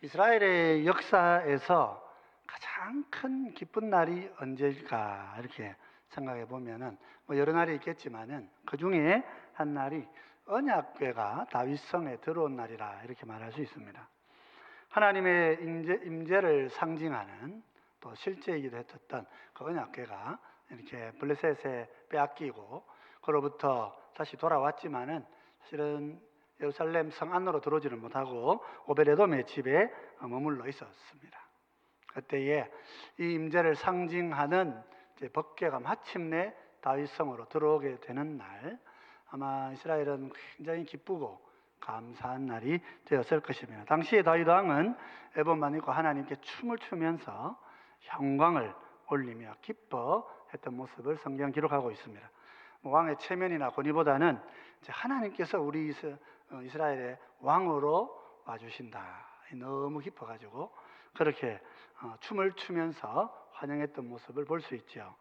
이스라엘의 역사에서 가장 큰 기쁜 날이 언제일까 이렇게 생각해 보면은 여러 날이 있겠지만은 그 중에 한 날이 언약궤가 다윗성에 들어온 날이라 이렇게 말할 수 있습니다. 하나님의 임재를 상징하는 또 실제이기도 했었던 그 언약궤가 이렇게 블레셋에 빼앗기고 그로부터 다시 돌아왔지만은 사실은 예루살렘 성 안으로 들어오지는 못하고 오베데돔의 집에 머물러 있었습니다. 그때에 이 임재를 상징하는 법궤가 마침내 다윗성으로 들어오게 되는 날, 아마 이스라엘은 굉장히 기쁘고 감사한 날이 되었을 것입니다. 당시에 다윗 왕은 에봇만 입고 하나님께 춤을 추면서 영광을 올리며 기뻐했던 모습을 성경 기록하고 있습니다. 왕의 체면이나 권위보다는 하나님께서 우리 이스라엘의 왕으로 와주신다, 너무 기뻐가지고 그렇게 춤을 추면서 환영했던 모습을 볼 수 있죠.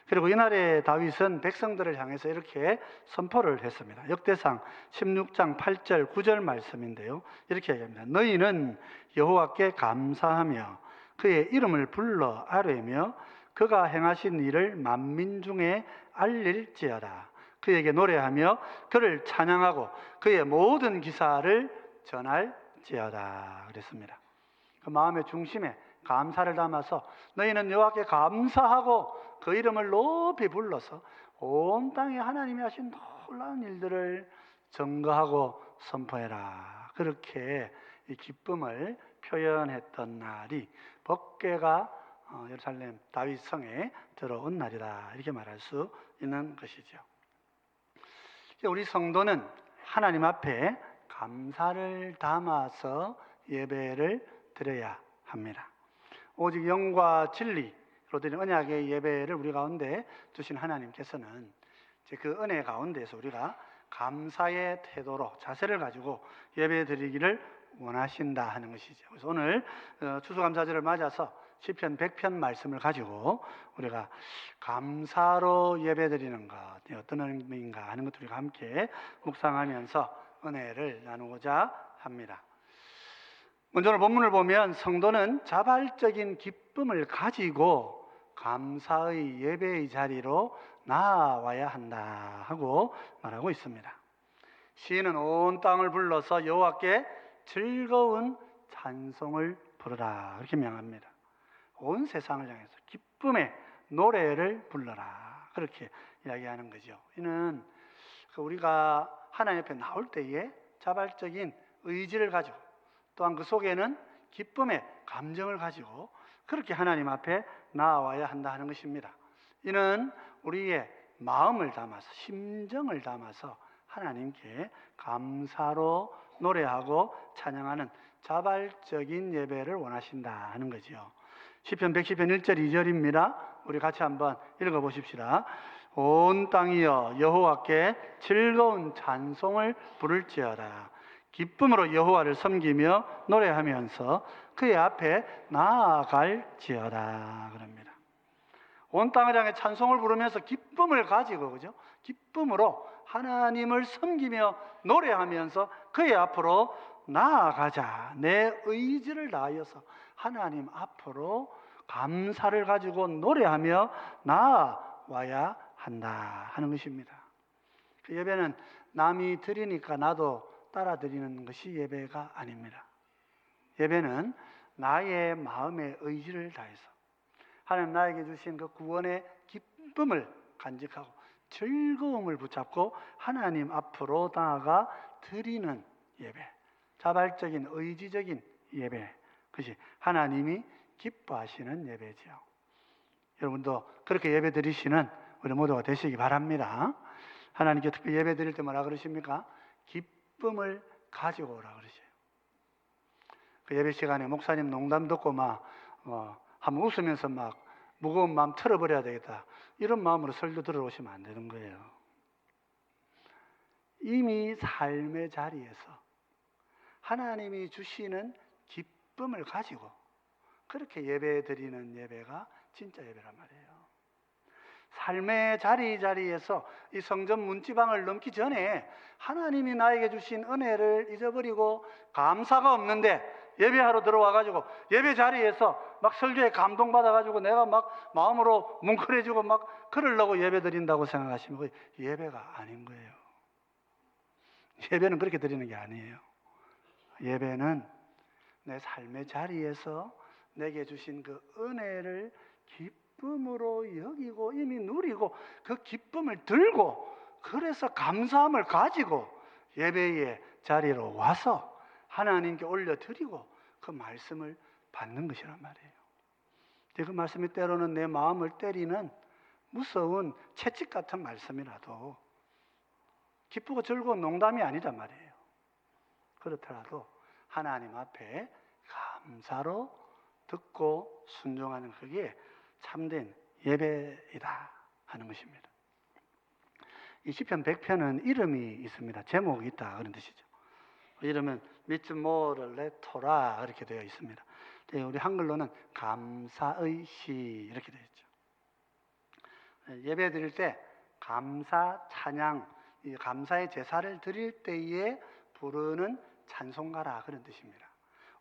그리고 이날에 다윗은 백성들을 향해서 이렇게 선포를 했습니다. 역대상 16장 8절 9절 말씀인데요, 이렇게 얘기합니다. 너희는 여호와께 감사하며 그의 이름을 불러 아뢰며 그가 행하신 일을 만민 중에 알릴지어다. 그에게 노래하며 그를 찬양하고 그의 모든 기사를 전할지어다 그랬습니다. 그 마음의 중심에 감사를 담아서 너희는 여호와께 감사하고 그 이름을 높이 불러서 온 땅에 하나님이 하신 놀라운 일들을 증거하고 선포해라. 그렇게 이 기쁨을 표현했던 날이 법궤가 예루살렘 다윗 성에 들어온 날이다, 이렇게 말할 수 있는 것이죠. 우리 성도는 하나님 앞에 감사를 담아서 예배를 드려야 합니다. 오직 영과 진리로 드린 언약의 예배를 우리 가운데 두신 하나님께서는 그 은혜 가운데서 우리가 감사의 태도로 자세를 가지고 예배 드리기를 원하신다 하는 것이죠. 그래서 오늘 추수감사절을 맞아서 시편 100편 말씀을 가지고 우리가 감사로 예배드리는 것 어떤 의미인가 하는 것들 우리가 함께 묵상하면서 은혜를 나누고자 합니다. 먼저 오늘 본문을 보면 성도는 자발적인 기쁨을 가지고 감사의 예배의 자리로 나아와야 한다 하고 말하고 있습니다. 시인은 온 땅을 불러서 여호와께 즐거운 찬송을 부르라 이렇게 명합니다. 온 세상을 향해서 기쁨의 노래를 불러라 그렇게 이야기하는 거죠. 이는 우리가 하나님 앞에 나올 때에 자발적인 의지를 가지고 또한 그 속에는 기쁨의 감정을 가지고 그렇게 하나님 앞에 나아와야 한다 하는 것입니다. 이는 우리의 마음을 담아서 심정을 담아서 하나님께 감사로 노래하고 찬양하는 자발적인 예배를 원하신다 하는 거죠. 시편 110편 1절 2절입니다. 우리 같이 한번 읽어보십시다. 온 땅이여 여호와께 즐거운 찬송을 부를지어다. 기쁨으로 여호와를 섬기며 노래하면서 그의 앞에 나아갈지어다 그럽니다. 온 땅을 향해 찬송을 부르면서 기쁨을 가지고, 그죠? 기쁨으로 하나님을 섬기며 노래하면서 그의 앞으로 나아가자. 내 의지를 다하여서 하나님 앞으로 감사를 가지고 노래하며 나아와야 한다 하는 것입니다. 그 예배는 남이 드리니까 나도 따라 드리는 것이 예배가 아닙니다. 예배는 나의 마음의 의지를 다해서 하나님 나에게 주신 그 구원의 기쁨을 간직하고 즐거움을 붙잡고 하나님 앞으로 나아가 드리는 예배, 자발적인 의지적인 예배, 그것이 하나님이 기뻐하시는 예배죠. 여러분도 그렇게 예배 드리시는 우리 모두가 되시기 바랍니다. 하나님께 특별히 예배 드릴 때 뭐라 그러십니까? 기쁨을 가지고 오라 그러셔요. 그 예배 시간에 목사님 농담 듣고 한번 웃으면서 무거운 마음 털어버려야 되겠다, 이런 마음으로 설교 들어오시면 안 되는 거예요. 이미 삶의 자리에서 하나님이 주시는 기쁨을 가지고 그렇게 예배 드리는 예배가 진짜 예배란 말이에요. 삶의 자리에서 이 성전 문지방을 넘기 전에 하나님이 나에게 주신 은혜를 잊어버리고 감사가 없는데 예배하러 들어와가지고 예배 자리에서 막 설교에 감동받아가지고 내가 막 마음으로 뭉클해지고 막 그러려고 예배 드린다고 생각하시면 그 예배가 아닌 거예요. 예배는 그렇게 드리는 게 아니에요. 예배는 내 삶의 자리에서 내게 주신 그 은혜를 기쁨으로 여기고 이미 누리고 그 기쁨을 들고 그래서 감사함을 가지고 예배의 자리로 와서 하나님께 올려드리고 그 말씀을 받는 것이란 말이에요. 그 말씀이 때로는 내 마음을 때리는 무서운 채찍 같은 말씀이라도 기쁘고 즐거운 농담이 아니란 말이에요. 그렇더라도 하나님 앞에 감사로 듣고 순종하는 그게 참된 예배이다 하는 것입니다. 이 시편 100편은 이름이 있습니다. 제목이 있다 그런 뜻이죠. 이름은 미츠모르레 토라 이렇게 되어 있습니다. 우리 한글로는 감사의 시 이렇게 되어 있죠. 예배 드릴 때 감사 찬양, 이 감사의 제사를 드릴 때에 부르는 찬송가라 그런 뜻입니다.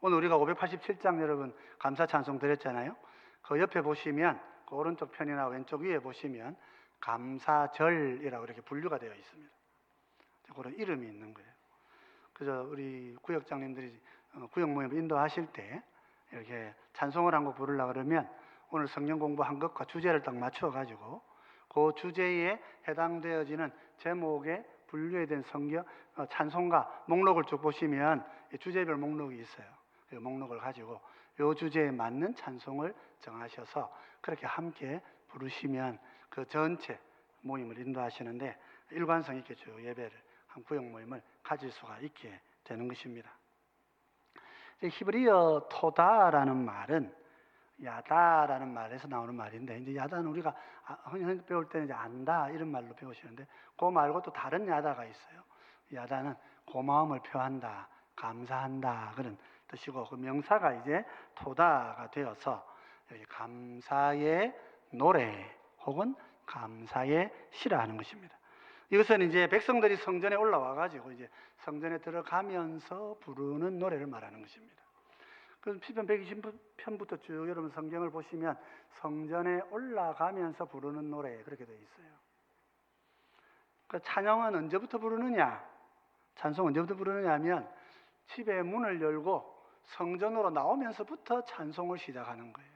오늘 우리가 587장 여러분 감사 찬송 드렸잖아요. 그 옆에 보시면 그 오른쪽 편이나 왼쪽 위에 보시면 감사절이라고 이렇게 분류가 되어 있습니다. 그런 이름이 있는 거예요. 그래서 우리 구역장님들이 구역 모임 인도하실 때 이렇게 찬송을 한 곡 부르려고 그러면 오늘 성경 공부한 것과 주제를 딱 맞춰가지고 그 주제에 해당되어지는 제목에 분류된 성경 찬송가 목록을 쭉 보시면 주제별 목록이 있어요. 그 목록을 가지고 이 주제에 맞는 찬송을 정하셔서 그렇게 함께 부르시면 그 전체 모임을 인도하시는데 일관성 있게 쭉 예배를 한 구역 모임을 가질 수가 있게 되는 것입니다. 히브리어 토다라는 말은 야다라는 말에서 나오는 말인데 이제 야다는 우리가 흔히 배울 때는 이제 안다 이런 말로 배우시는데 그 말고 또 다른 야다가 있어요. 야다는 고마움을 표한다, 감사한다 그런 뜻이고 그 명사가 이제 토다가 되어서 감사의 노래 혹은 감사의 시라 하는 것입니다. 이것은 이제 백성들이 성전에 올라와 가지고 이제 성전에 들어가면서 부르는 노래를 말하는 것입니다. 그 시편 120편부터 쭉 여러분 성경을 보시면 성전에 올라가면서 부르는 노래 그렇게 되어 있어요. 그 찬양은 언제부터 부르느냐? 찬송 언제부터 부르느냐 하면 집의 문을 열고 성전으로 나오면서부터 찬송을 시작하는 거예요.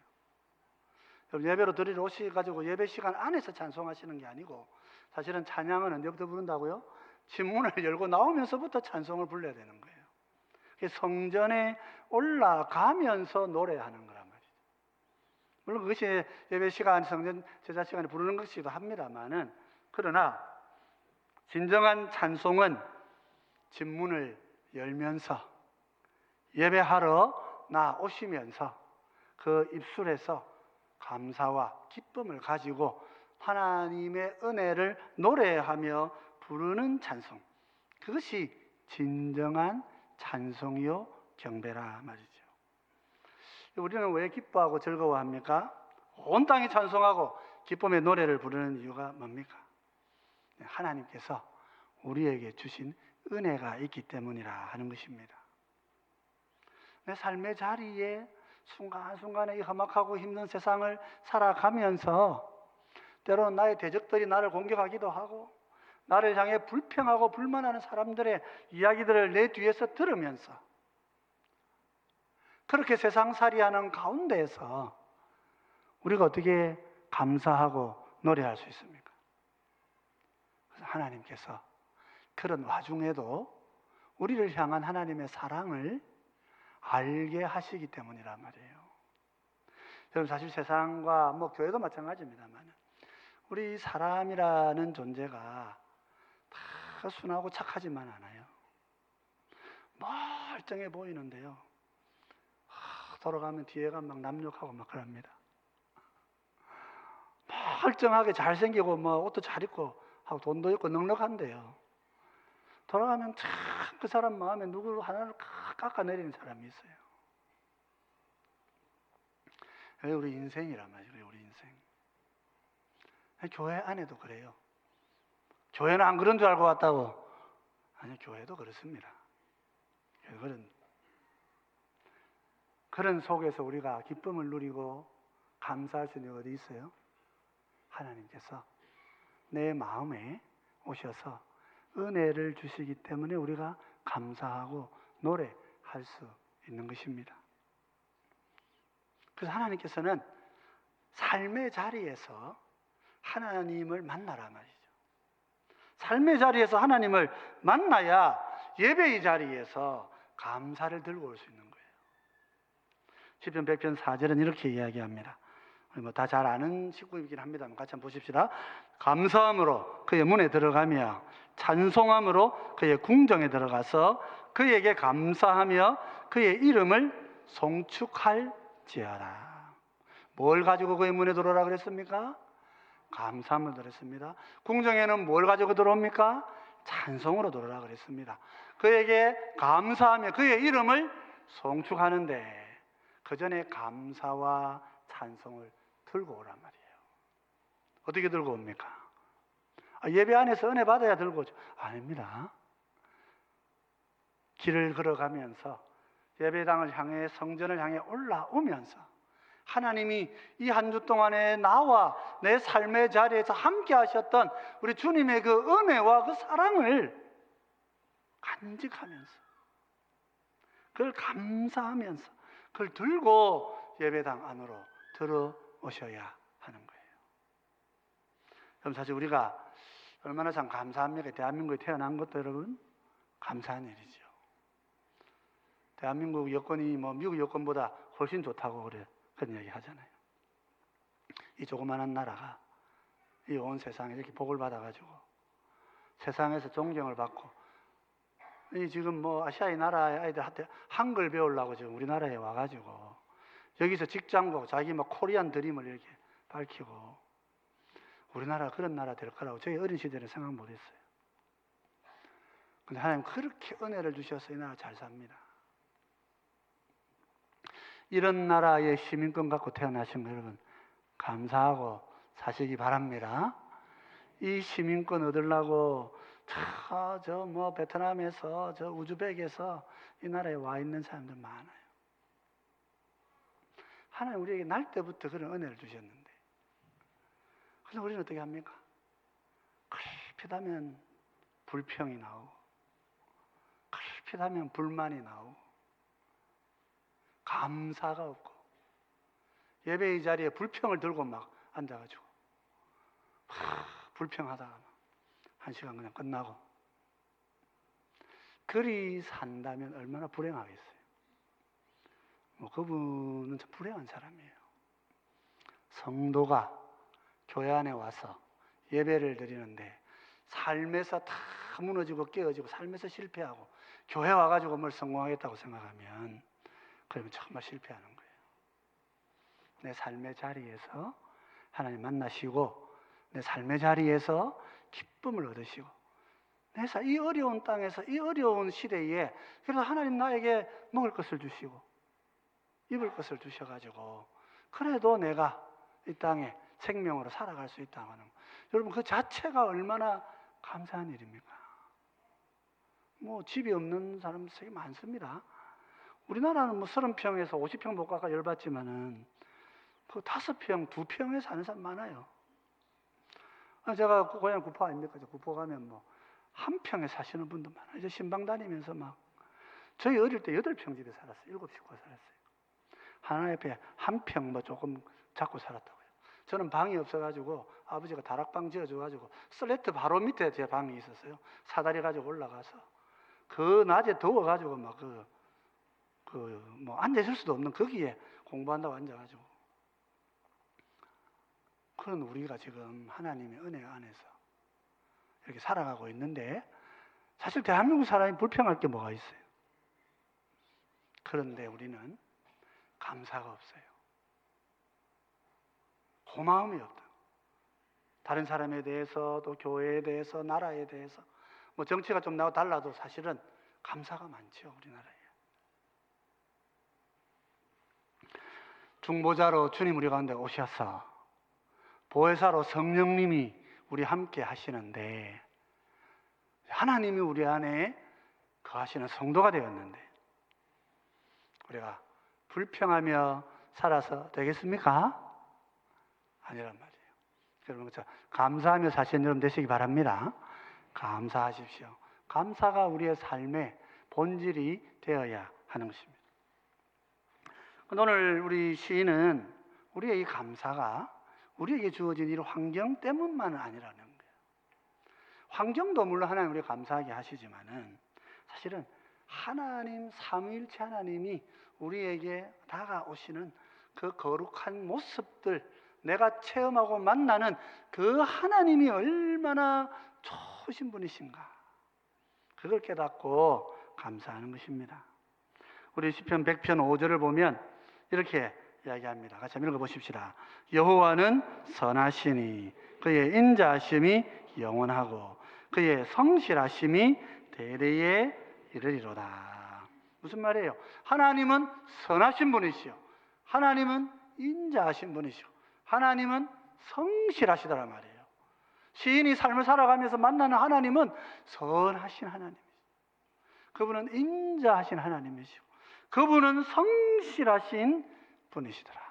여러분 예배로 드리러 오셔가지고 예배 시간 안에서 찬송하시는 게 아니고 사실은 찬양은 언제부터 부른다고요? 집 문을 열고 나오면서부터 찬송을 불러야 되는 거예요. 성전에 올라가면서 노래하는 거란 말이죠. 물론 그것이 예배 시간, 성전 제사 시간에 부르는 것이기도 합니다만은 그러나 진정한 찬송은 집 문을 열면서 예배하러 나오시면서 그 입술에서 감사와 기쁨을 가지고 하나님의 은혜를 노래하며 부르는 찬송, 그것이 진정한 찬송이요 경배라 말이죠. 우리는 왜 기뻐하고 즐거워합니까? 온 땅이 찬송하고 기쁨의 노래를 부르는 이유가 뭡니까? 하나님께서 우리에게 주신 은혜가 있기 때문이라 하는 것입니다. 내 삶의 자리에 순간순간에 이 험악하고 힘든 세상을 살아가면서 때로는 나의 대적들이 나를 공격하기도 하고 나를 향해 불평하고 불만하는 사람들의 이야기들을 내 뒤에서 들으면서 그렇게 세상살이하는 가운데에서 우리가 어떻게 감사하고 노래할 수 있습니까? 그래서 하나님께서 그런 와중에도 우리를 향한 하나님의 사랑을 알게 하시기 때문이란 말이에요. 여러분 사실 세상과 교회도 마찬가지입니다만 우리 사람이라는 존재가 다 순하고 착하지만 않아요. 멀쩡해 보이는데요. 돌아가면 뒤에가 막 남욕하고 막 그럽니다. 멀쩡하게 잘생기고 옷도 잘 입고 하고 돈도 있고 넉넉한데요. 돌아가면 참 그 사람 마음에 누구 하나를 깎아내리는 사람이 있어요. 우리 인생이란 말이에요. 우리 인생. 교회 안에도 그래요. 교회는 안 그런 줄 알고 왔다고. 아니 교회도 그렇습니다. 그런 그런 속에서 우리가 기쁨을 누리고 감사할 수 있는 게 어디 있어요? 하나님께서 내 마음에 오셔서 은혜를 주시기 때문에 우리가 감사하고 노래할 수 있는 것입니다. 그래서 하나님께서는 삶의 자리에서 하나님을 만나라 말이죠. 삶의 자리에서 하나님을 만나야 예배의 자리에서 감사를 들고 올 수 있는 거예요. 시편 100편 4절은 이렇게 이야기합니다. 다 잘 아는 식구이긴 합니다만 같이 한번 보십시다. 감사함으로 그의 문에 들어가며 찬송함으로 그의 궁정에 들어가서 그에게 감사하며 그의 이름을 송축할지어라. 뭘 가지고 그의 문에 들어오라 그랬습니까? 감사함을 들었습니다. 궁정에는 뭘 가지고 들어옵니까? 찬송으로 들어오라 그랬습니다. 그에게 감사하며 그의 이름을 송축하는데 그 전에 감사와 찬송을 들고 오란 말이에요. 어떻게 들고 옵니까? 예배 안에서 은혜 받아야 들고 오죠. 아닙니다. 길을 걸어가면서 예배당을 향해 성전을 향해 올라오면서 하나님이 이 한 주 동안에 나와 내 삶의 자리에서 함께 하셨던 우리 주님의 그 은혜와 그 사랑을 간직하면서 그걸 감사하면서 그걸 들고 예배당 안으로 들어오셔야 하는 거예요. 그럼 사실 우리가 얼마나 참 감사합니까? 대한민국에 태어난 것도 여러분 감사한 일이죠. 대한민국 여건이 미국 여건보다 훨씬 좋다고 그런 얘기 하잖아요. 이 조그마한 나라가 이 온 세상에 이렇게 복을 받아가지고 세상에서 존경을 받고 이 지금 아시아의 나라의 아이들한테 한글 배우려고 지금 우리나라에 와가지고 여기서 직장도 자기 코리안 드림을 이렇게 밝히고 우리나라가 그런 나라 될 거라고 저희 어린 시절에 생각 못했어요. 근데 하나님 그렇게 은혜를 주셔서 이 나라 잘 삽니다. 이런 나라의 시민권 갖고 태어나신 거 여러분 감사하고 사시기 바랍니다. 이 시민권 얻으려고 베트남에서 우즈벡에서 이 나라에 와 있는 사람들 많아요. 하나님 우리에게 날 때부터 그런 은혜를 주셨는데 그래서 우리는 어떻게 합니까? 걸핏하면 불평이 나오고 걸핏하면 불만이 나오고 감사가 없고 예배의 자리에 불평을 들고 막 앉아가지고 불평하다가 한 시간 그냥 끝나고 그리 산다면 얼마나 불행하겠어요. 그분은 참 불행한 사람이에요. 성도가 교회 안에 와서 예배를 드리는데 삶에서 다 무너지고 깨어지고 삶에서 실패하고 교회 와가지고 뭘 성공하겠다고 생각하면 그러면 정말 실패하는 거예요. 내 삶의 자리에서 하나님 만나시고 내 삶의 자리에서 기쁨을 얻으시고 이 어려운 땅에서 이 어려운 시대에 그래서 하나님 나에게 먹을 것을 주시고 입을 것을 주셔가지고 그래도 내가 이 땅에 생명으로 살아갈 수 있다는 거. 여러분 그 자체가 얼마나 감사한 일입니까? 집이 없는 사람 되게 많습니다. 우리나라는 30평에서 50평 못 가까 열받지만은 그 5평, 2평에 사는 사람 많아요. 제가 고향 구포 아닙니까? 구포 가면 한 평에 사시는 분도 많아요. 이제 신방 다니면서 저희 어릴 때 8평 집에 살았어요. 7 식구가 살았어요. 하나 옆에 한 평 조금 잡고 살았다고요. 저는 방이 없어가지고 아버지가 다락방 지어줘가지고 슬래트 바로 밑에 제 방이 있었어요. 사다리 가지고 올라가서 그 낮에 더워가지고 앉아있을 수도 없는 거기에 공부한다고 앉아가지고 그런 우리가 지금 하나님의 은혜 안에서 이렇게 살아가고 있는데 사실 대한민국 사람이 불평할 게 뭐가 있어요? 그런데 우리는 감사가 없어요. 고마움이 없다. 다른 사람에 대해서 또 교회에 대해서 나라에 대해서 정치가 좀 나와 달라도 사실은 감사가 많죠. 우리나라에. 중보자로 주님 우리 가운데 오셔서 보혜사로 성령님이 우리 함께 하시는데 하나님이 우리 안에 거하시는 성도가 되었는데 우리가 불평하며 살아서 되겠습니까? 아니란 말이에요. 여러분, 감사하며 사시는 여러분 되시기 바랍니다. 감사하십시오. 감사가 우리의 삶의 본질이 되어야 하는 것입니다. 오늘 우리 시인은 우리의 이 감사가 우리에게 주어진 이 환경 때문만은 아니라는 거예요. 환경도 물론 하나님 우리가 감사하게 하시지만은 사실은 하나님, 삼위일체 하나님이 우리에게 다가오시는 그 거룩한 모습들, 내가 체험하고 만나는 그 하나님이 얼마나 좋으신 분이신가, 그걸 깨닫고 감사하는 것입니다. 우리 시편 100편 5절을 보면 이렇게 이야기합니다. 같이 한번 읽어보십시다. 여호와는 선하시니 그의 인자하심이 영원하고 그의 성실하심이 대대에 이르리로다. 무슨 말이에요? 하나님은 선하신 분이시요, 하나님은 인자하신 분이시요, 하나님은 성실하시다란 말이에요. 시인이 삶을 살아가면서 만나는 하나님은 선하신 하나님이시죠. 그분은 인자하신 하나님이시고 그분은 성실하신 분이시더라.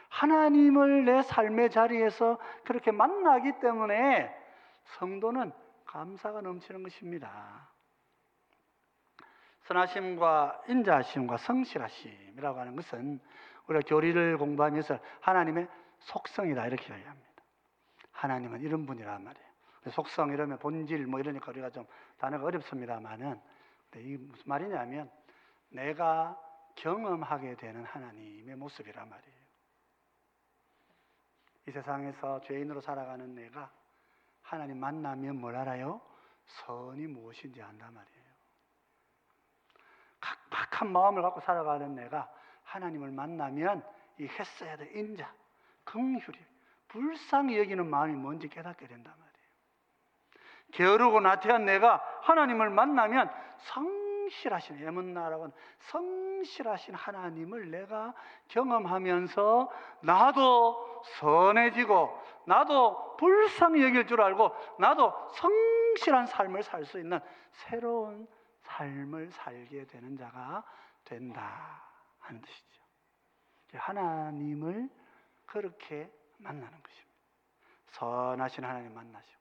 하나님을 내 삶의 자리에서 그렇게 만나기 때문에 성도는 감사가 넘치는 것입니다. 선하심과 인자하심과 성실하심이라고 하는 것은 우리가 교리를 공부하면서 하나님의 속성이다 이렇게 이야기합니다. 하나님은 이런 분이란 말이에요. 속성 이러면 본질 뭐 이러니까 우리가 좀 단어가 어렵습니다만은 이게 무슨 말이냐면 내가 경험하게 되는 하나님의 모습이란 말이에요. 이 세상에서 죄인으로 살아가는 내가 하나님 만나면 뭘 알아요? 선이 무엇인지 안단 말이에요. 각박한 마음을 갖고 살아가는 내가 하나님을 만나면 이 헤세드, 인자, 긍휼이, 불쌍히 여기는 마음이 뭔지 깨닫게 된단 말이에요. 게으르고 나태한 내가 하나님을 만나면 성실하신, 에문나라고 하는 성실하신 하나님을 내가 경험하면서 나도 선해지고 나도 불쌍히 여길 줄 알고 나도 성실한 삶을 살 수 있는 새로운 삶을 살게 되는 자가 된다 하는 뜻이죠. 하나님을 그렇게 만나는 것입니다. 선하신 하나님 만나시고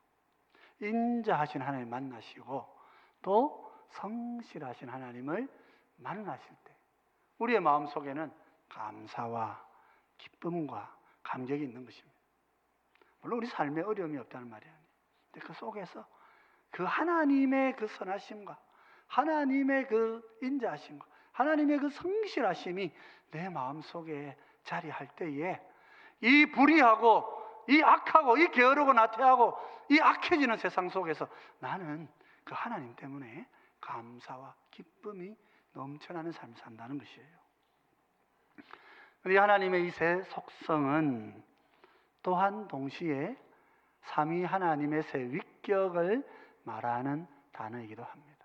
인자하신 하나님 만나시고 또 성실하신 하나님을 만나실 때 우리의 마음속에는 감사와 기쁨과 감격이 있는 것입니다. 물론 우리 삶에 어려움이 없다는 말이 아니에요. 근데 그 속에서 그 하나님의 그 선하심과 하나님의 그 인자하심과 하나님의 그 성실하심이 내 마음속에 자리할 때에 이 불의하고 이 악하고 이 게으르고 나태하고 이 악해지는 세상 속에서 나는 그 하나님 때문에 감사와 기쁨이 넘쳐나는 삶을 산다는 것이에요. 이 하나님의 이 세 속성은 또한 동시에 삼위 하나님의 세 위격을 말하는 단어이기도 합니다.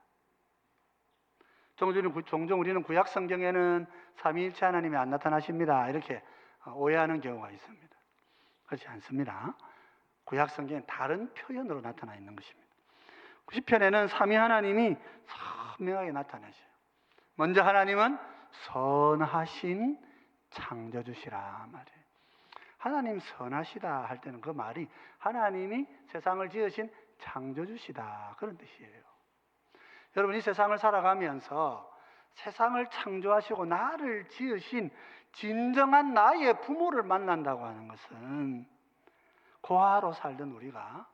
종종 우리는 구약 성경에는 삼위일체 하나님이 안 나타나십니다 이렇게 오해하는 경우가 있습니다. 그렇지 않습니다. 구약 성경엔 다른 표현으로 나타나 있는 것입니다. 시편에는 삼위 하나님이 선명하게 나타나셔요. 먼저 하나님은 선하신 창조주시라 말이에요. 하나님 선하시다 할 때는 그 말이 하나님이 세상을 지으신 창조주시다 그런 뜻이에요. 여러분 이 세상을 살아가면서 세상을 창조하시고 나를 지으신 진정한 나의 부모를 만난다고 하는 것은 고아로 살던 우리가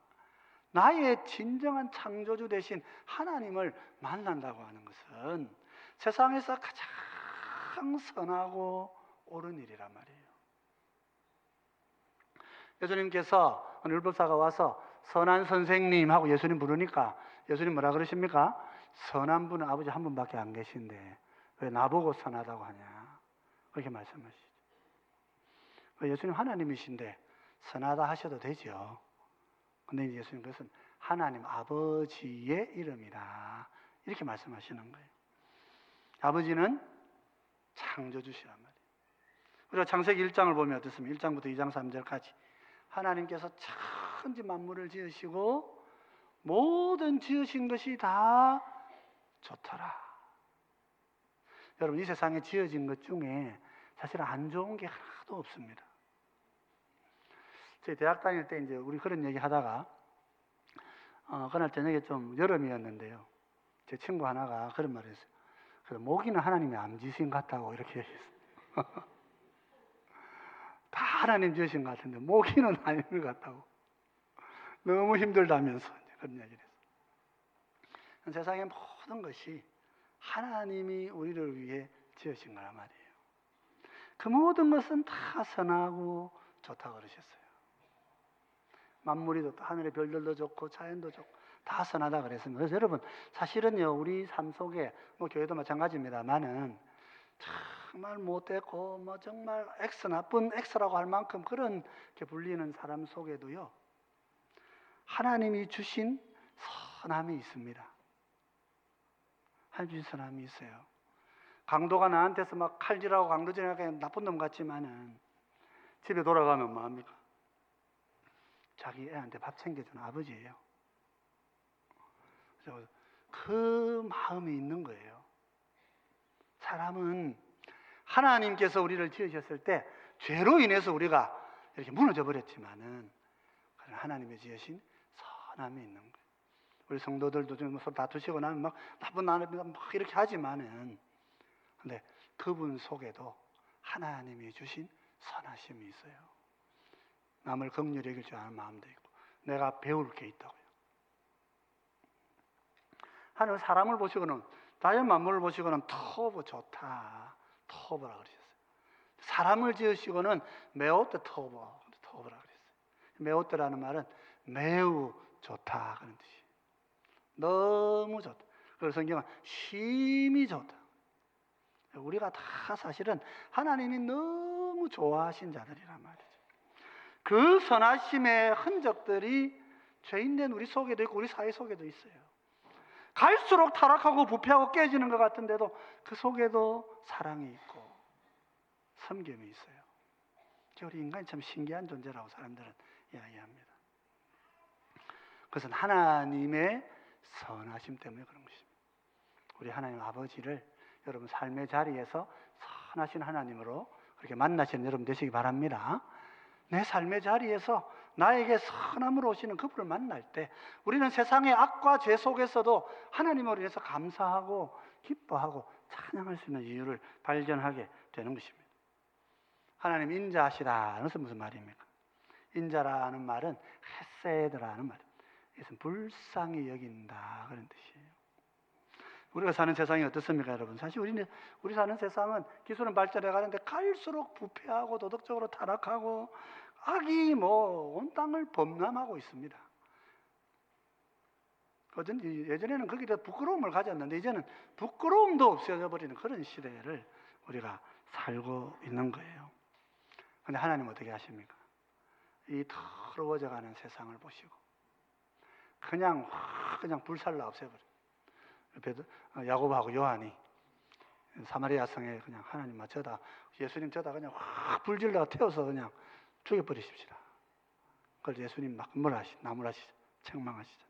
나의 진정한 창조주 되신 하나님을 만난다고 하는 것은 세상에서 가장 선하고 옳은 일이란 말이에요. 예수님께서 오늘 율법사가 와서 선한 선생님 하고 예수님 부르니까 예수님 뭐라 그러십니까? 선한 분은 아버지 한 분밖에 안 계신데 왜 나보고 선하다고 하냐 그렇게 말씀하시죠. 예수님 하나님이신데 선하다 하셔도 되죠. 근데 예수님 그것은 하나님 아버지의 이름이다 이렇게 말씀하시는 거예요. 아버지는 창조주시란 말이에요. 우리가 창세기 1장을 보면 어떻습니까? 1장부터 2장 3절까지 하나님께서 천지 만물을 지으시고 모든 지으신 것이 다 좋더라. 여러분, 이 세상에 지어진 것 중에 사실 안 좋은 게 하나도 없습니다. 저희 대학 다닐 때 이제 우리 그런 얘기 하다가 그날 저녁에 좀 여름이었는데요. 제 친구 하나가 그런 말을 했어요. 그래서 모기는 하나님의 암지신 같다고 이렇게 얘기했어요. 다 하나님 지으신 것 같은데 모기는 아닌 것 같다고. 너무 힘들다면서 그런 얘기를 했어요. 세상의 모든 것이 하나님이 우리를 위해 지으신 거란 말이에요. 그 모든 것은 다 선하고 좋다고 그러셨어요. 만물이 좋고 하늘의 별들도 좋고 자연도 좋고 다 선하다 그랬습니다. 그래서 여러분, 사실은요, 우리 삶 속에 교회도 마찬가지입니다만은 정말 못됐고 정말 나쁜 X라고 할 만큼 그렇게 불리는 사람 속에도요, 하나님이 주신 선함이 있습니다. 하나님 주신 선함이 있어요. 강도가 나한테서 막 칼질하고 강도질하게 나쁜 놈 같지만은 집에 돌아가면 뭐합니까? 자기 애한테 밥 챙겨주는 아버지예요. 그래서 그 마음이 있는 거예요. 사람은 하나님께서 우리를 지으셨을 때 죄로 인해서 우리가 이렇게 무너져 버렸지만은 하나님의 지으신 선함이 있는 거예요. 우리 성도들도 좀 서로 다투시고 나면 막 나쁜 나는 막 이렇게 하지만은 근데 그분 속에도 하나님이 주신 선하심이 있어요. 남을 긍휼히 여길 줄 아는 마음도 있고 내가 배울 게 있다고요. 하나님 사람을 보시고는 자연 만물을 보시고는 터보 좋다, 터보라 그러셨어요. 사람을 지으시고는 메오트 터보라 그랬어요. 메오트라는 말은 매우 좋다 그런 뜻이에요. 너무 좋다. 그래서 성경은 심히 좋다. 우리가 다 사실은 하나님이 너무 좋아하신 자들이란 말이죠. 그 선하심의 흔적들이 죄인된 우리 속에도 있고 우리 사회 속에도 있어요. 갈수록 타락하고 부패하고 깨지는 것 같은데도 그 속에도 사랑이 있고 섬김이 있어요. 우리 인간이 참 신기한 존재라고 사람들은 이야기합니다. 그것은 하나님의 선하심 때문에 그런 것입니다. 우리 하나님 아버지를 여러분 삶의 자리에서 선하신 하나님으로 그렇게 만나시는 여러분 되시기 바랍니다. 내 삶의 자리에서 나에게 선함으로 오시는 그분을 만날 때 우리는 세상의 악과 죄 속에서도 하나님으로 인해서 감사하고 기뻐하고 찬양할 수 있는 이유를 발견하게 되는 것입니다. 하나님 인자하시다는 것은 무슨 말입니까? 인자라는 말은 헤세드라는 말입니다. 이것은 불쌍히 여긴다 그런 뜻이에요. 우리가 사는 세상이 어떻습니까, 여러분? 사실 우리 사는 세상은 기술은 발전해 가는데 갈수록 부패하고 도덕적으로 타락하고 악이 온 땅을 범람하고 있습니다. 예전에는 거기에 대해 부끄러움을 가졌는데 이제는 부끄러움도 없어져 버리는 그런 시대를 우리가 살고 있는 거예요. 근데 하나님은 어떻게 하십니까? 이 더러워져 가는 세상을 보시고 그냥 불살라 없애버려요. 야고보하고 요한이 사마리아 성에 그냥 하나님 저다 예수님 저다 그냥 확 불질러가 태워서 그냥 죽여버리십시다. 그걸 예수님 막 나무라시죠. 책망하시죠.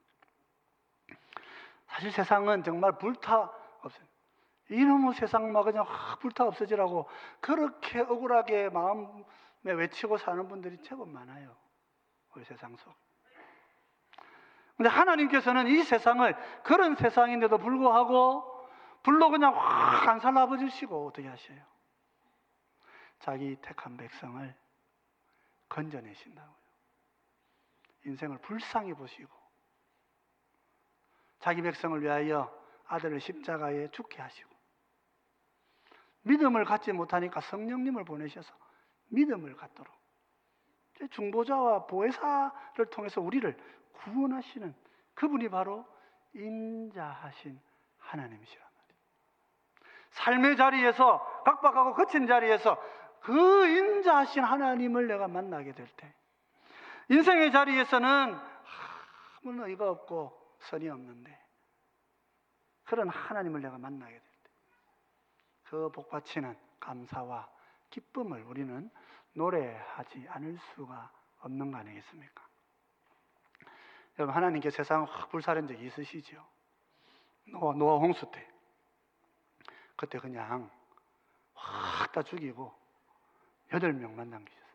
사실 세상은 정말 불타 없어요. 이놈의 세상 막 그냥 확 불타 없어지라고 그렇게 억울하게 마음에 외치고 사는 분들이 제법 많아요. 우리 세상 속. 근데 하나님께서는 이 세상을 그런 세상인데도 불구하고 불로 그냥 확 안 살라버 주시고 어떻게 하셔요? 자기 택한 백성을 건져내신다고요. 인생을 불쌍히 보시고 자기 백성을 위하여 아들을 십자가에 죽게 하시고 믿음을 갖지 못하니까 성령님을 보내셔서 믿음을 갖도록 중보자와 보혜사를 통해서 우리를 구원하시는 그분이 바로 인자하신 하나님이시란 말이에요. 삶의 자리에서 각박하고 거친 자리에서 그 인자하신 하나님을 내가 만나게 될 때 인생의 자리에서는 아무 의가 없고 선이 없는데 그런 하나님을 내가 만나게 될 때 그 복받치는 감사와 기쁨을 우리는 노래하지 않을 수가 없는 거 아니겠습니까? 여러분 하나님께 세상을 확 불살린 적이 있으시죠? 노아 홍수 때 그때 그냥 확 다 죽이고 8명만 남기셨습니다.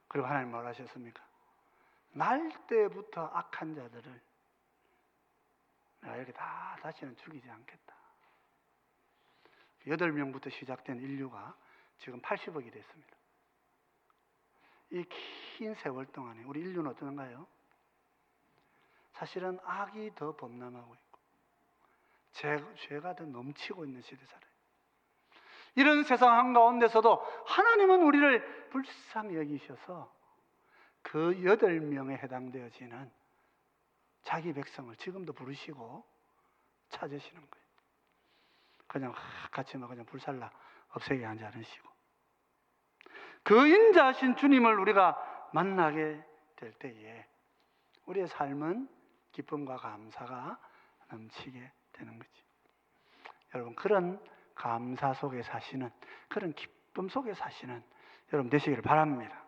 그리고 하나님 뭘 하셨습니까? 날 때부터 악한 자들을 내가 이렇게 다 다시는 죽이지 않겠다. 8명부터 시작된 인류가 지금 80억이 됐습니다. 이 긴 세월 동안에 우리 인류는 어떤가요? 사실은 악이 더 범람하고 있고 죄가 더 넘치고 있는 시대 살아요. 이런 세상 한가운데서도 하나님은 우리를 불쌍히 여기셔서 그 8명에 해당되어지는 자기 백성을 지금도 부르시고 찾으시는 거예요. 그냥 같이 그냥 불살라 없애게 하지 않으시고, 그 인자하신 주님을 우리가 만나게 될 때에 우리의 삶은 기쁨과 감사가 넘치게 되는 거지. 여러분, 그런 감사 속에 사시는, 그런 기쁨 속에 사시는 여러분 되시기를 바랍니다.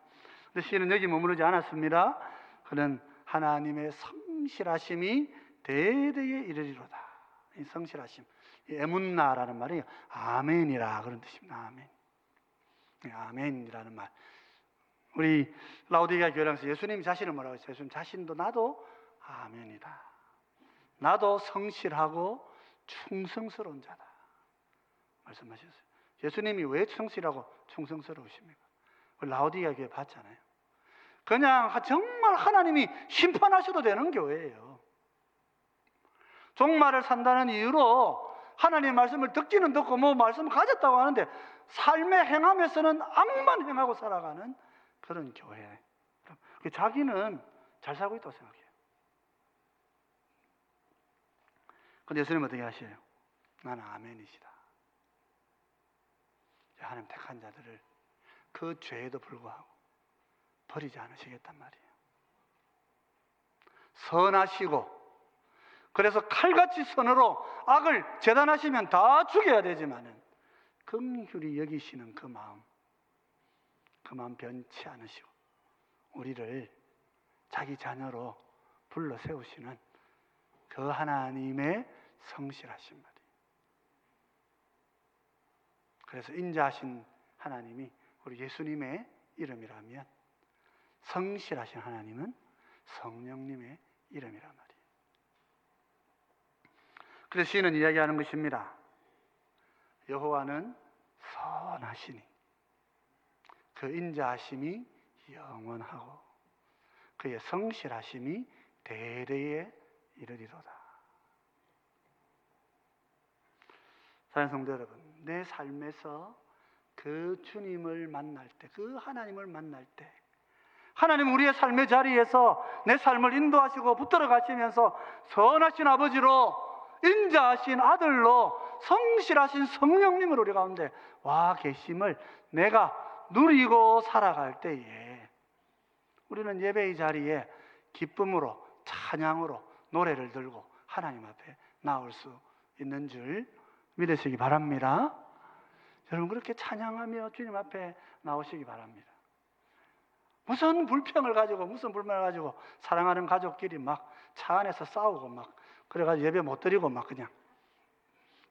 근데 시인은 여기 머무르지 않았습니다. 그는 하나님의 성실하심이 대대에 이르리로다. 이 성실하심, 이 에문나라는 말이 아멘이라 그런 뜻입니다. 아멘. 아멘이라는 말. 우리 라오디게아 교회에서 예수님 자신을 뭐라고 했어요? 예수님 자신도 나도 아멘이다. 나도 성실하고 충성스러운 자다 말씀하셨어요. 예수님이 왜 성실하고 충성스러우십니까? 우리 라오디게아 교회 봤잖아요. 그냥 정말 하나님이 심판하셔도 되는 교회예요. 종말을 산다는 이유로 하나님의 말씀을 듣기는 듣고 뭐 말씀을 가졌다고 하는데 삶의 행함에서는 악만 행하고 살아가는 그런 교회. 자기는 잘 살고 있다고 생각해요. 근데 예수님은 어떻게 하셔요? 나는 아멘이시다. 하나님 택한 자들을 그 죄에도 불구하고 버리지 않으시겠단 말이에요. 선하시고, 그래서 칼같이 선으로 악을 재단하시면 다 죽여야 되지만은 긍휼히 여기시는 그 마음 변치 않으시고 우리를 자기 자녀로 불러 세우시는 그 하나님의 성실하신 말이에요. 그래서 인자하신 하나님이 우리 예수님의 이름이라면 성실하신 하나님은 성령님의 이름이란 말이에요. 그래서 시인은 이야기하는 것입니다. 여호와는 선하시니 그 인자하심이 영원하고 그의 성실하심이 대대에 이르리로다. 사랑하는 성도 여러분, 내 삶에서 그 주님을 만날 때, 그 하나님을 만날 때, 하나님 우리의 삶의 자리에서 내 삶을 인도하시고 붙들어 가시면서 선하신 아버지로, 인자하신 아들로, 성실하신 성령님을 우리 가운데 와 계심을 내가 누리고 살아갈 때에 우리는 예배의 자리에 기쁨으로, 찬양으로 노래를 들고 하나님 앞에 나올 수 있는 줄 믿으시기 바랍니다. 여러분, 그렇게 찬양하며 주님 앞에 나오시기 바랍니다. 무슨 불평을 가지고, 무슨 불만을 가지고 사랑하는 가족끼리 막 차 안에서 싸우고 막 그래가지고 예배 못 드리고 막 그냥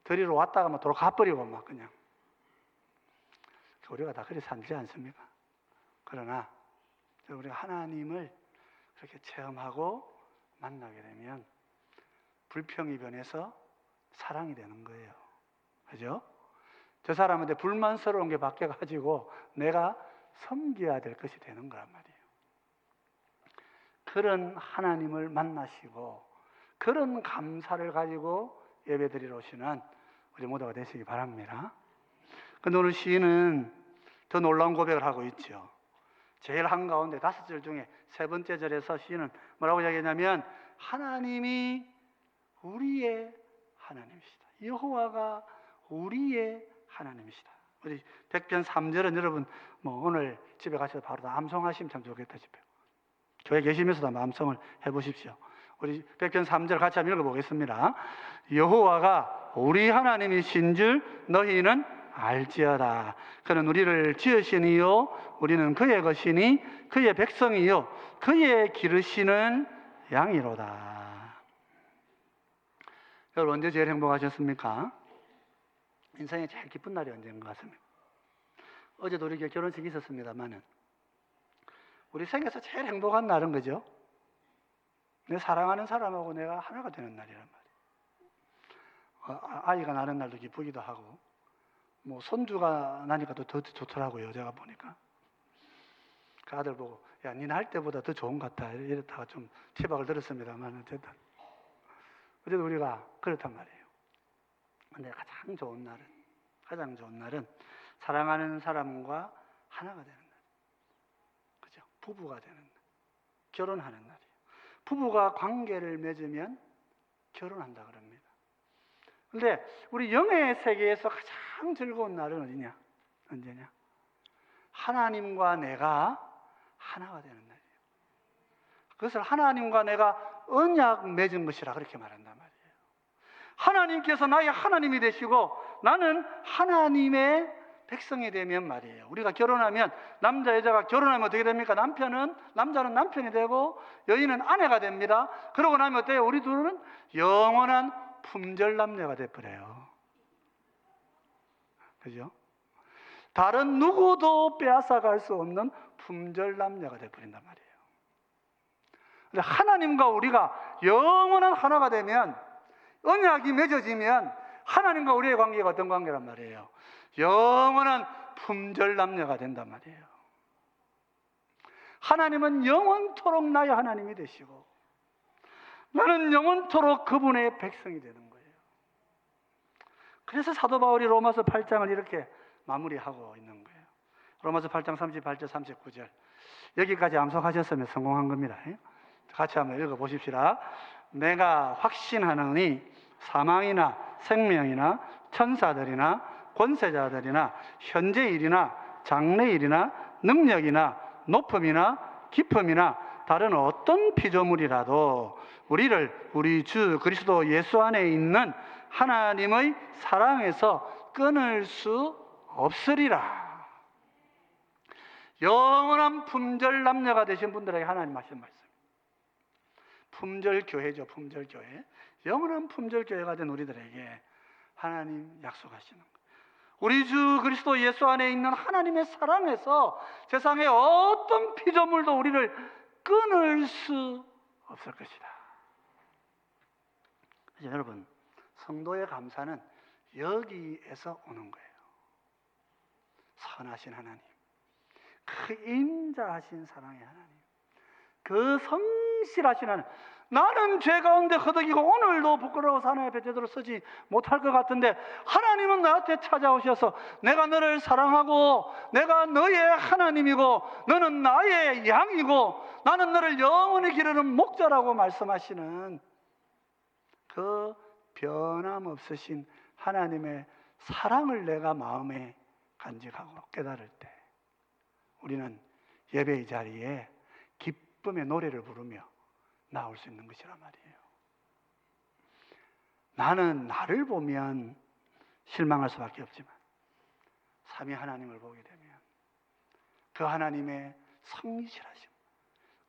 드리러 왔다가 막 도로 가버리고 막 그냥, 우리가 다 그리 살지 않습니까? 그러나 우리가 하나님을 그렇게 체험하고 만나게 되면 불평이 변해서 사랑이 되는 거예요. 그죠? 저 사람한테 불만스러운 게 바뀌어가지고 내가 섬겨야 될 것이 되는 거란 말이에요. 그런 하나님을 만나시고 그런 감사를 가지고 예배드리러 오시는 우리 모두가 되시기 바랍니다. 근데 오늘 시인은 더 놀라운 고백을 하고 있죠. 제일 한가운데 5절 중에 3번째 절에서 시인은 뭐라고 이야기했냐면 하나님이 우리의 하나님이시다. 여호와가 우리의 하나님이시다. 우리 100편 3절은 여러분 오늘 집에 가셔서 바로 다 암송하시면 참 좋겠다 싶어요. 교회 계시면서도 한번 암송을 해보십시오. 우리 100편 3절 같이 한번 읽어보겠습니다. 여호와가 우리 하나님이신 줄 너희는 알지어다. 그는 우리를 지으시니요 우리는 그의 것이니 그의 백성이요 그의 기르시는 양이로다. 여러분, 언제 제일 행복하셨습니까? 인생에 제일 기쁜 날이 언제인 것 같습니다. 어제도 우리 결혼식이 있었습니다만은 우리 생에서 제일 행복한 날은 그죠? 내 사랑하는 사람하고 내가 하나가 되는 날이란 말이에요. 아이가 나는 날도 기쁘기도 하고 뭐 손주가 나니까 더 좋더라고요. 제가 보니까 그 아들 보고 야 니네 할 때보다 더 좋은 것 같다 이랬다가 좀 티박을 들었습니다만 어쨌든 어쨌든 우리가 그렇단 말이에요. 근데 가장 좋은 날은 사랑하는 사람과 하나가 되는 날, 그죠? 부부가 되는 날, 결혼하는 날이에요. 부부가 관계를 맺으면 결혼한다 그럽니다. 근데 우리 영의 세계에서 가장 즐거운 날은 어디냐? 언제냐? 하나님과 내가 하나가 되는 날이에요. 그것을 하나님과 내가 언약 맺은 것이라 그렇게 말한단 말이에요. 하나님께서 나의 하나님이 되시고 나는 하나님의 백성이 되면 말이에요. 우리가 결혼하면 남자 여자가 결혼하면 어떻게 됩니까? 남자는 남편이 되고 여인은 아내가 됩니다. 그러고 나면 어때요? 우리 둘은 영원한 품절 남녀가 돼버려요. 그죠? 다른 누구도 빼앗아갈 수 없는 품절 남녀가 돼버린단 말이에요. 근데 하나님과 우리가 영원한 하나가 되면 언약이 맺어지면 하나님과 우리의 관계가 어떤 관계란 말이에요? 영원한 품절 남녀가 된단 말이에요. 하나님은 영원토록 나의 하나님이 되시고 나는 영원토록 그분의 백성이 되는 거예요. 그래서 사도 바울이 로마서 8장을 이렇게 마무리하고 있는 거예요. 로마서 8장 38절 39절 여기까지 암송하셨으면 성공한 겁니다. 같이 한번 읽어보십시다. 내가 확신하노니 사망이나 생명이나 천사들이나 권세자들이나 현재 일이나 장래 일이나 능력이나 높음이나 깊음이나 다른 어떤 피조물이라도 우리를 우리 주 그리스도 예수 안에 있는 하나님의 사랑에서 끊을 수 없으리라. 영원한 품절 남녀가 되신 분들에게 하나님 하신 말씀. 품절 교회죠. 품절 교회. 영원한 품절 교회가 된 우리들에게 하나님 약속하시는 거예요. 우리 주 그리스도 예수 안에 있는 하나님의 사랑에서 세상의 어떤 피조물도 우리를 끊을 수 없을 것이다. 여러분, 성도의 감사는 여기에서 오는 거예요. 선하신 하나님, 그 인자하신 사랑의 하나님, 그 성실하신 하나님. 나는 죄 가운데 허덕이고 오늘도 부끄러워서 하나님 앞에 제대로 서지 못할 것 같은데 하나님은 나한테 찾아오셔서 내가 너를 사랑하고 내가 너의 하나님이고 너는 나의 양이고 나는 너를 영원히 기르는 목자라고 말씀하시는 그 변함없으신 하나님의 사랑을 내가 마음에 간직하고 깨달을 때 우리는 예배의 자리에 기쁨의 노래를 부르며 나올 수 있는 것이란 말이에요. 나는 나를 보면 실망할 수밖에 없지만 삼위 하나님을 보게 되면 그 하나님의 성실하심,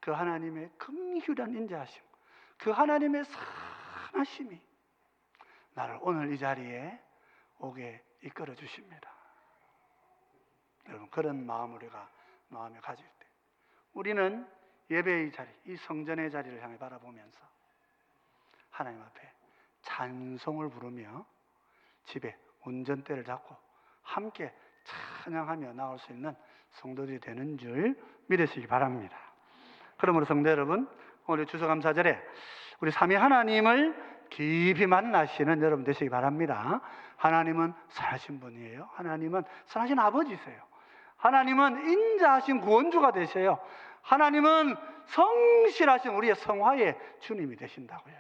그 하나님의 긍휼한 인자하심, 그 하나님의 선하심이 나를 오늘 이 자리에 오게 이끌어 주십니다. 여러분, 그런 마음을 우리가 마음에 가질 때 우리는 예배의 자리, 이 성전의 자리를 향해 바라보면서 하나님 앞에 찬송을 부르며 집에 운전대를 잡고 함께 찬양하며 나올 수 있는 성도들이 되는 줄 믿으시기 바랍니다. 그러므로 성도 여러분, 오늘 추수감사절에 우리 삼위 하나님을 깊이 만나시는 여러분 되시기 바랍니다. 하나님은 선하신 분이에요. 하나님은 선하신 아버지세요. 하나님은 인자하신 구원주가 되세요. 하나님은 성실하신 우리의 성화의 주님이 되신다고요.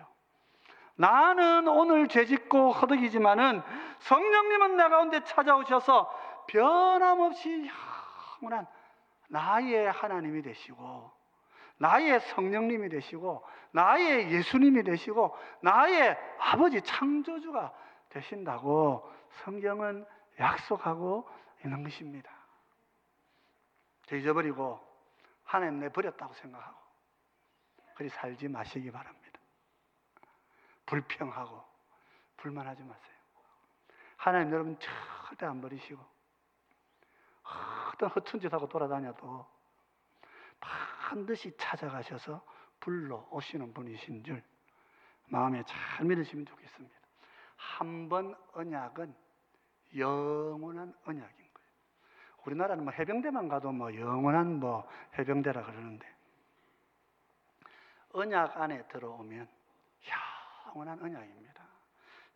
나는 오늘 죄짓고 허덕이지만은 성령님은 내 가운데 찾아오셔서 변함없이 영원한 나의 하나님이 되시고 나의 성령님이 되시고 나의 예수님이 되시고 나의 아버지 창조주가 되신다고 성경은 약속하고 있는 것입니다. 잊어버리고 하나님 내 버렸다고 생각하고 그리 살지 마시기 바랍니다. 불평하고 불만하지 마세요. 하나님 여러분 절대 안 버리시고 어떤 허튼 짓하고 돌아다녀도 반드시 찾아가셔서 불러오시는 분이신 줄 마음에 잘 믿으시면 좋겠습니다. 한 번 언약은 영원한 언약인 거예요. 우리나라는 뭐 해병대만 가도 뭐 영원한 뭐 해병대라 그러는데 언약 안에 들어오면 영원한 언약입니다.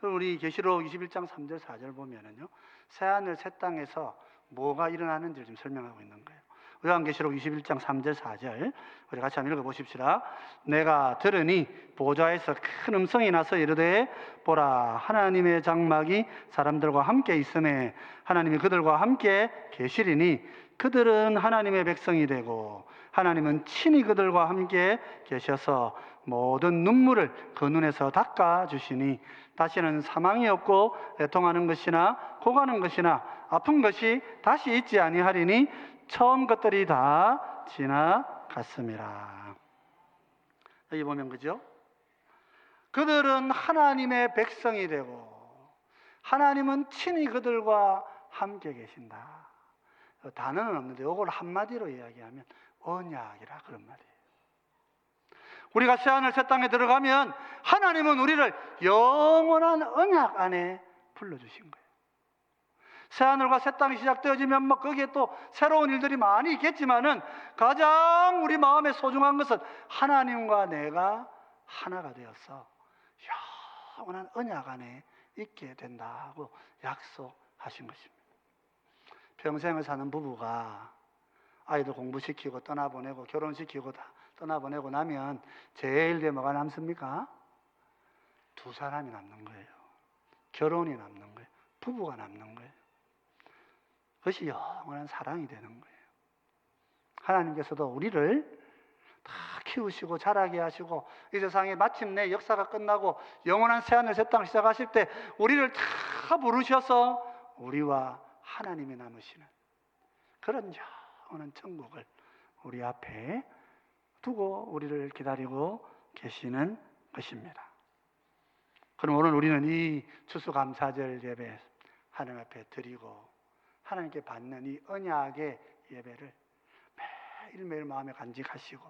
우리 계시록 21장 3절 4절 보면은요, 새하늘 새 땅에서 뭐가 일어나는지를 지금 설명하고 있는 거예요. 요한계시록 21장 3절 4절 우리 같이 한번 읽어보십시다. 내가 들으니 보좌에서 큰 음성이 나서 이르되 보라 하나님의 장막이 사람들과 함께 있음에 하나님이 그들과 함께 계시리니 그들은 하나님의 백성이 되고 하나님은 친히 그들과 함께 계셔서 모든 눈물을 그 눈에서 닦아주시니 다시는 사망이 없고 애통하는 것이나 고가는 것이나 아픈 것이 다시 있지 아니하리니 처음 것들이 다 지나갔습니다. 여기 보면 그죠? 그들은 하나님의 백성이 되고 하나님은 친히 그들과 함께 계신다. 단어는 없는데 이걸 한마디로 이야기하면 언약이라 그런 말이에요. 우리가 새하늘 새 땅에 들어가면 하나님은 우리를 영원한 언약 안에 불러주신 거예요. 새하늘과 새 땅이 시작되어지면 뭐 거기에 또 새로운 일들이 많이 있겠지만은 가장 우리 마음에 소중한 것은 하나님과 내가 하나가 되어서 영원한 언약 안에 있게 된다고 약속하신 것입니다. 평생을 사는 부부가 아이들 공부시키고 떠나보내고 결혼시키고 다 떠나보내고 나면 제일 뒤에 뭐가 남습니까? 두 사람이 남는 거예요. 결혼이 남는 거예요. 부부가 남는 거예요. 그것이 영원한 사랑이 되는 거예요. 하나님께서도 우리를 다 키우시고 자라게 하시고 이 세상에 마침내 역사가 끝나고 영원한 새하늘 새 땅 시작하실 때 우리를 다 부르셔서 우리와 하나님이 남으시는 그런 영원한 천국을 우리 앞에 두고 우리를 기다리고 계시는 것입니다. 그럼 오늘 우리는 이 추수감사절 예배 하나님 앞에 드리고 하나님께 받는 이 언약의 예배를 매일매일 마음에 간직하시고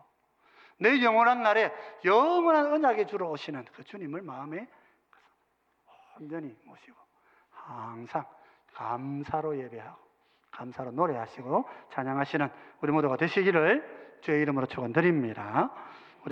내 영원한 날에 영원한 언약의 주로 오시는 그 주님을 마음에 온전히 모시고 항상 감사로 예배하고 감사로 노래하시고 찬양하시는 우리 모두가 되시기를 주의 이름으로 축원드립니다.